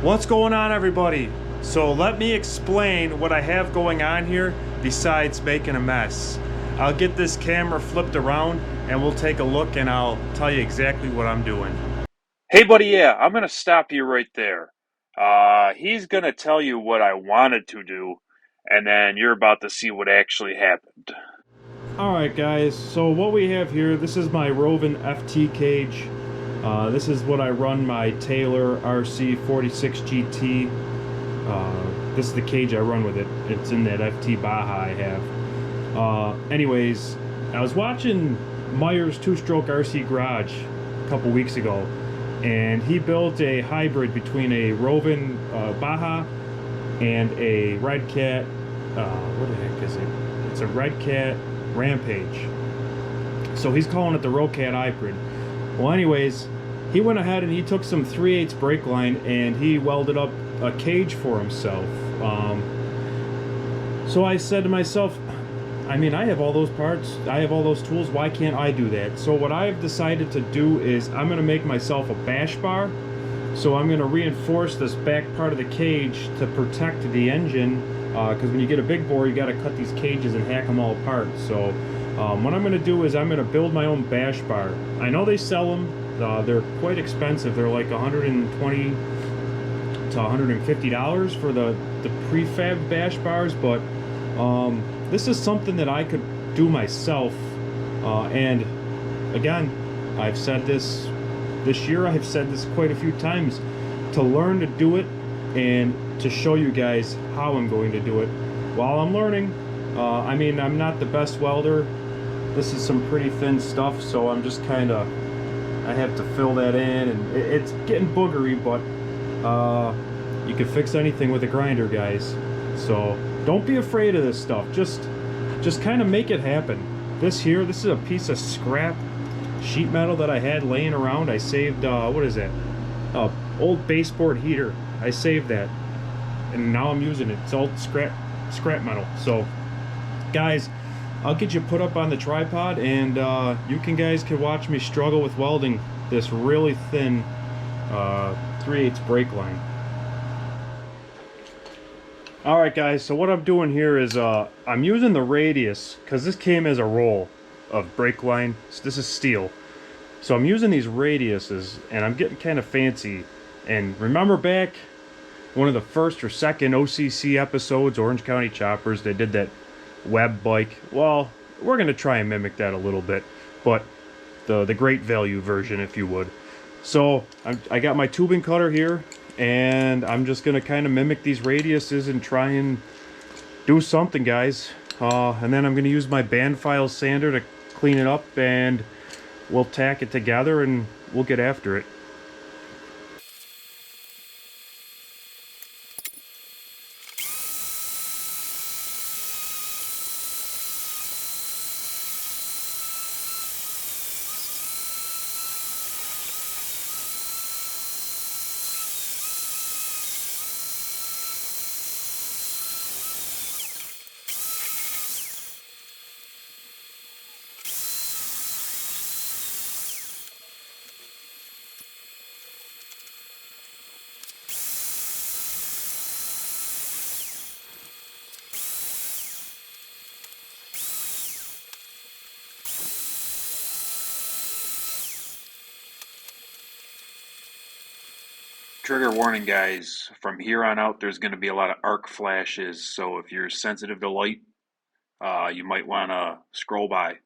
What's going on, everybody? So let me explain what I have going on here besides making a mess. I'll get this camera flipped around and we'll take a look and I'll tell you exactly what I'm doing. Hey buddy, yeah, I'm gonna stop you right there. He's gonna tell you what I wanted to do, and then you're about to see what actually happened. Alright guys, so what we have here, this is my Rovin FT cage. This is what I run my Taylor RC46 GT. This is the cage I run with it. It's in that FT Baja I have. Anyways, I was watching Meyer's two-stroke RC Garage a couple weeks ago, and he built a hybrid between a Rovin Baja and a Red Cat. What the heck is it? It's a Red Cat Rampage. So he's calling it the Rocat hybrid. Well, anyways, he went ahead and he took some 3/8 brake line and he welded up a cage for himself. So I said to myself, I mean, I have all those parts, I have all those tools, why can't I do that? So what I've decided to do is I'm going to make myself a bash bar. So I'm going to reinforce this back part of the cage to protect the engine, because when you get a big bore, you got to cut these cages and hack them all apart. So what I'm going to do is I'm going to build my own bash bar. I know they sell them. They're quite expensive. They're like $120 to $150 for the prefab bash bars, but this is something that I could do myself. And again, I've said this year, I've said this quite a few times, to learn to do it and to show you guys how I'm going to do it while I'm learning. I mean, I'm not the best welder. This is some pretty thin stuff, so I'm just kind of, I have to fill that in, and it's getting boogery, but you can fix anything with a grinder, guys. So don't be afraid of this stuff. Just kind of make it happen. This is a piece of scrap sheet metal that I had laying around. I saved, what is that? Old baseboard heater. I saved that, and now I'm using it. It's all scrap metal. So guys, I'll get you put up on the tripod, and you guys can watch me struggle with welding this really thin 3/8 brake line. Alright guys, so what I'm doing here is I'm using the radius, because this came as a roll of brake line. This is steel. So I'm using these radiuses, and I'm getting kind of fancy. And remember back one of the first or second OCC episodes, Orange County Choppers, they did that web bike. Well, we're going to try and mimic that a little bit, but the great value version, if you would. So I got my tubing cutter here, and I'm just going to kind of mimic these radiuses and try and do something, guys. And then I'm going to use my band file sander to clean it up, and we'll tack it together and we'll get after it. Trigger warning, guys. From here on out, there's going to be a lot of arc flashes, so if you're sensitive to light, you might want to scroll by.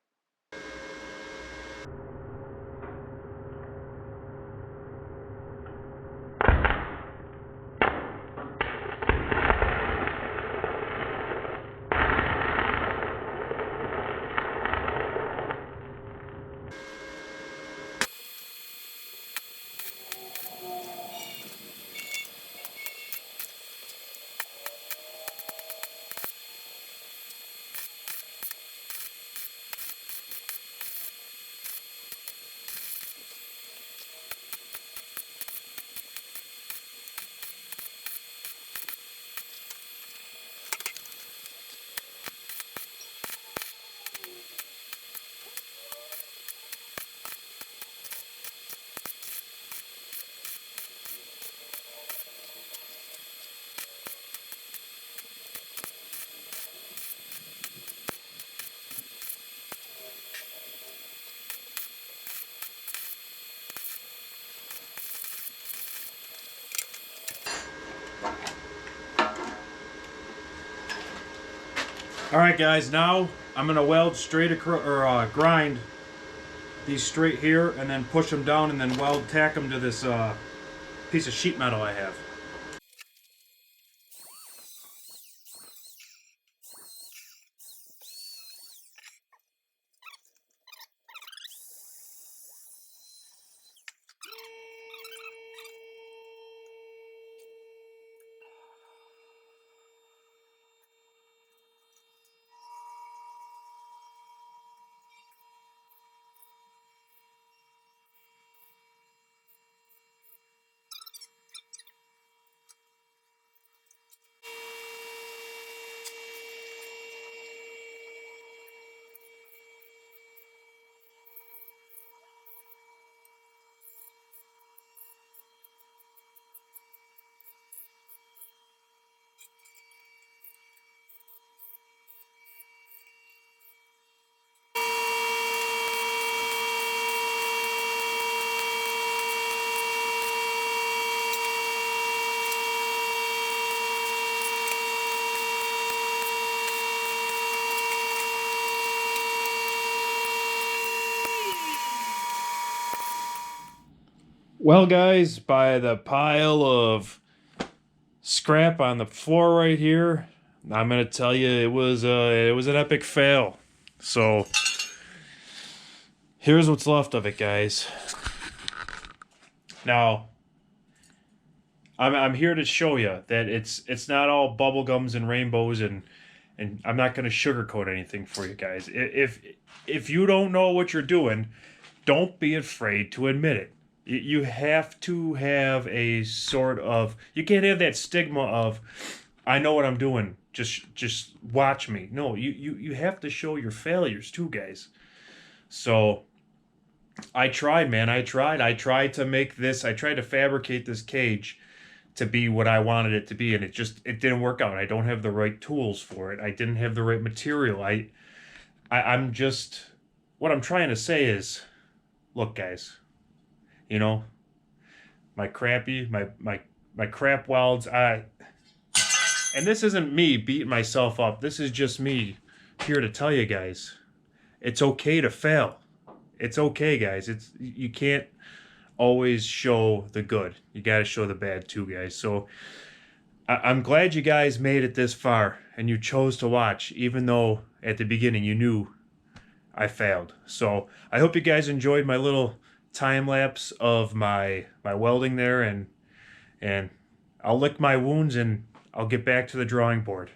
All right, guys. Now I'm gonna weld straight across or grind these straight here, and then push them down, and then tack them to this piece of sheet metal I have. Well, guys, by the pile of scrap on the floor right here, I'm gonna tell you it was an epic fail. So here's what's left of it, guys. Now I'm here to show you that it's not all bubble gums and rainbows, and I'm not gonna sugarcoat anything for you guys. If you don't know what you're doing, don't be afraid to admit it. You have to have a sort of, you can't have that stigma of, I know what I'm doing, just watch me. No, you have to show your failures too, guys. So I tried, man. I tried to make this, I tried to fabricate this cage to be what I wanted it to be, and it didn't work out. I don't have the right tools for it. I didn't have the right material. I'm just, what I'm trying to say is, look, guys, you know, my crap welds, and this isn't me beating myself up. This is just me here to tell you guys, it's okay to fail. It's okay, guys. You can't always show the good. You got to show the bad too, guys. So I'm glad you guys made it this far and you chose to watch, even though at the beginning you knew I failed. So I hope you guys enjoyed my little time lapse of my welding there, and I'll lick my wounds and I'll get back to the drawing board.